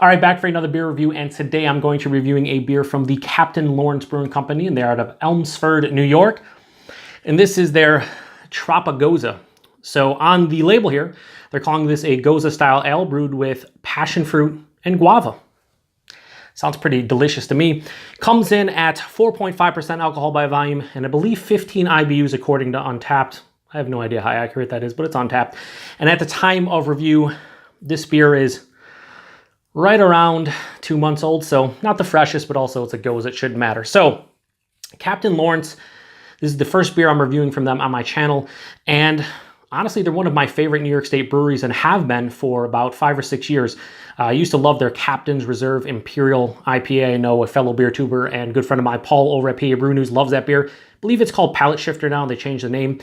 All right, back for another beer review, and today I'm going to be reviewing a beer from the Captain Lawrence Brewing Company, and they're out of Elmsford, New York. And this is their Tropigose. So on the label here, they're calling this a Gose-style ale brewed with passion fruit and guava. Sounds pretty delicious to me. Comes in at 4.5% alcohol by volume, and I believe 15 IBUs according to Untappd. I have no idea how accurate that is, but it's Untappd. And at the time of review, this beer is right around 2 months old, so not the freshest, but also it's a Gose, it shouldn't matter. So, Captain Lawrence, this is the first beer I'm reviewing from them on my channel, and honestly, they're one of my favorite New York State breweries and have been for about 5 or 6 years. I used to love their Captain's Reserve Imperial IPA. I know a fellow beer tuber and good friend of mine, Paul over at PA Brew News, loves that beer. I believe it's called Palate Shifter now. They changed the name.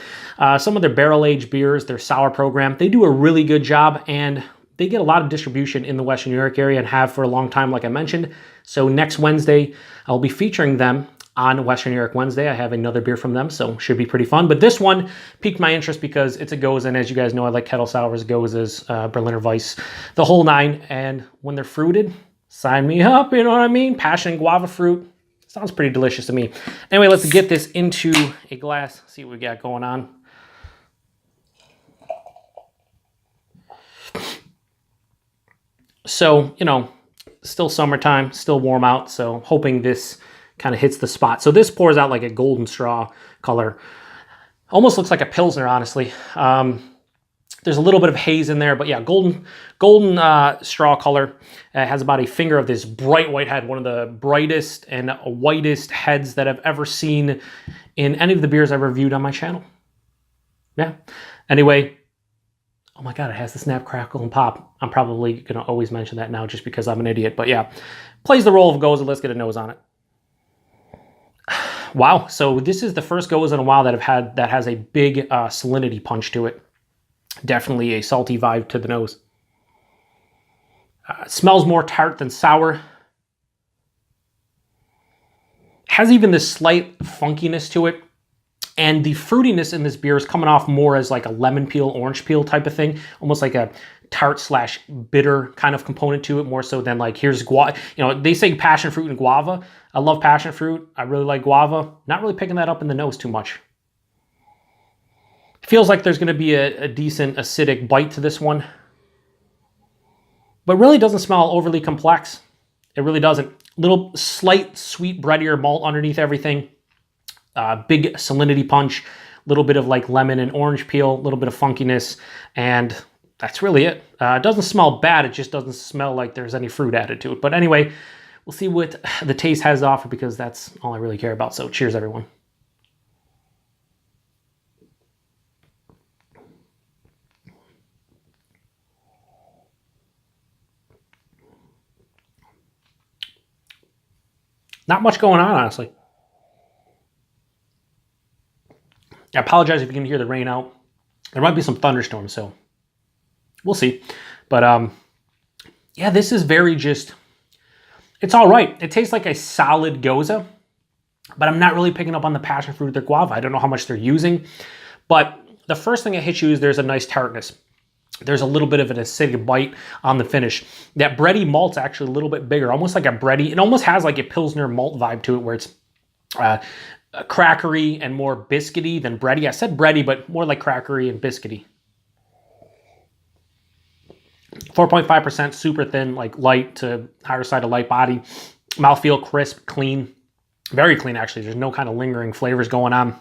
Some of their barrel-aged beers, their sour program, they do a really good job, and they get a lot of distribution in the Western New York area and have for a long time, like I mentioned. So next Wednesday, I'll be featuring them on Western New York Wednesday. I have another beer from them, so should be pretty fun. But this one piqued my interest because it's a Gose, and as you guys know, I like kettle sours, Goses, Berliner Weiss, the whole nine. And when they're fruited, sign me up, you know what I mean? Passion guava fruit. Sounds pretty delicious to me. Anyway, let's get this into a glass, see what we got going on. So, you know, still summertime, still warm out, so hoping this kind of hits the spot. So this pours out like a golden straw color. Almost looks like a Pilsner, honestly. There's a little bit of haze in there, but yeah, golden straw color. It has about a finger of this bright white head, one of the brightest and whitest heads that I've ever seen in any of the beers I've reviewed on my channel. Yeah. Anyway, oh my God, it has the snap, crackle, and pop. I'm probably going to always mention that now just because I'm an idiot. But yeah, plays the role of Gose. Let's get a nose on it. Wow, so this is the first Gose in a while that I've had that has a big salinity punch to it. Definitely a salty vibe to the nose. Smells more tart than sour. Has even this slight funkiness to it. And the fruitiness in this beer is coming off more as like a lemon peel, orange peel type of thing. Almost like a tart slash bitter kind of component to it, more so than like, here's guava. You know, they say passion fruit and guava. I love passion fruit. I really like guava. Not really picking that up in the nose too much. Feels like there's going to be a decent acidic bite to this one. But really doesn't smell overly complex. It really doesn't. Little slight sweet breadier malt underneath everything. Big salinity punch, a little bit of like lemon and orange peel, a little bit of funkiness, and that's really it. It doesn't smell bad, it just doesn't smell like there's any fruit added to it. But anyway, we'll see what the taste has to offer because that's all I really care about. So cheers, everyone. Not much going on, honestly. I apologize if you can hear the rain out. There might be some thunderstorms, so we'll see. But yeah, this is very just, it's all right. It tastes like a solid Gose, but I'm not really picking up on the passion fruit or guava. I don't know how much they're using, but the first thing that hits you is there's a nice tartness. There's a little bit of an acidic bite on the finish. That bready malt's actually a little bit bigger, almost like a bready. It almost has like a Pilsner malt vibe to it where it's crackery and more biscuity than bready. I said bready, but more like crackery and biscuity. 4.5%, super thin, like light to higher side of light body. Mouthfeel crisp, clean. Very clean, actually. There's no kind of lingering flavors going on.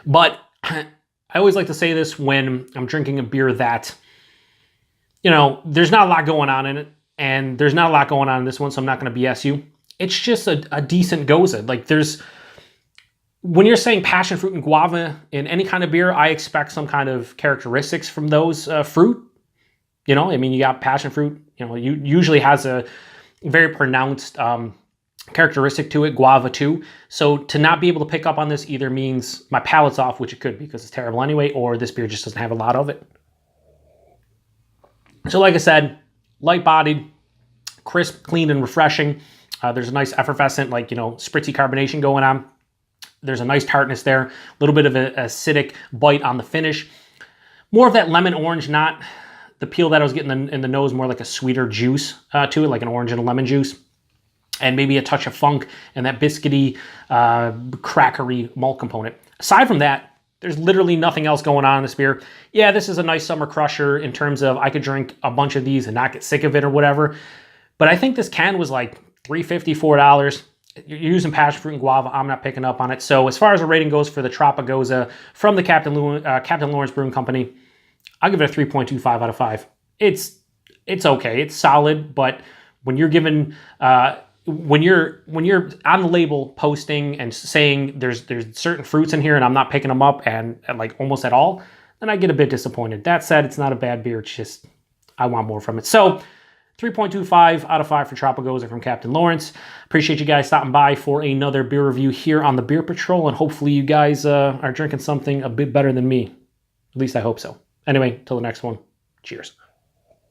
But I always like to say this when I'm drinking a beer that, you know, there's not a lot going on in it. And there's not a lot going on in this one, so I'm not going to BS you. It's just a decent Gose. Like there's, when you're saying passion fruit and guava in any kind of beer, I expect some kind of characteristics from those fruit. You know, I mean, you got passion fruit, you know, usually has a very pronounced characteristic to it, guava too. So to not be able to pick up on this either means my palate's off, which it could be because it's terrible anyway, or this beer just doesn't have a lot of it. So like I said, light-bodied, crisp, clean, and refreshing. There's a nice effervescent, like, you know, spritzy carbonation going on. There's a nice tartness there. A little bit of an acidic bite on the finish. More of that lemon orange, not the peel that I was getting in the nose, more like a sweeter juice to it, like an orange and a lemon juice. And maybe a touch of funk and that biscuity, crackery malt component. Aside from that, there's literally nothing else going on in this beer. Yeah, this is a nice summer crusher in terms of I could drink a bunch of these and not get sick of it or whatever. But I think this can was like $3.50, $4. You're using Passion Fruit and Guava. I'm not picking up on it. So as far as a rating goes for the Tropigose from the Captain Lawrence Brewing Company, I'll give it a 3.25 out of 5. It's okay. It's solid, but when you're given when you're on the label posting and saying there's certain fruits in here and I'm not picking them up and like almost at all, then I get a bit disappointed. That said, it's not a bad beer. It's just I want more from it. So 3.25 out of 5 for Tropigose from Captain Lawrence. Appreciate you guys stopping by for another beer review here on the Beer Patrol, and hopefully you guys are drinking something a bit better than me. At least I hope so. Anyway, till the next one, cheers.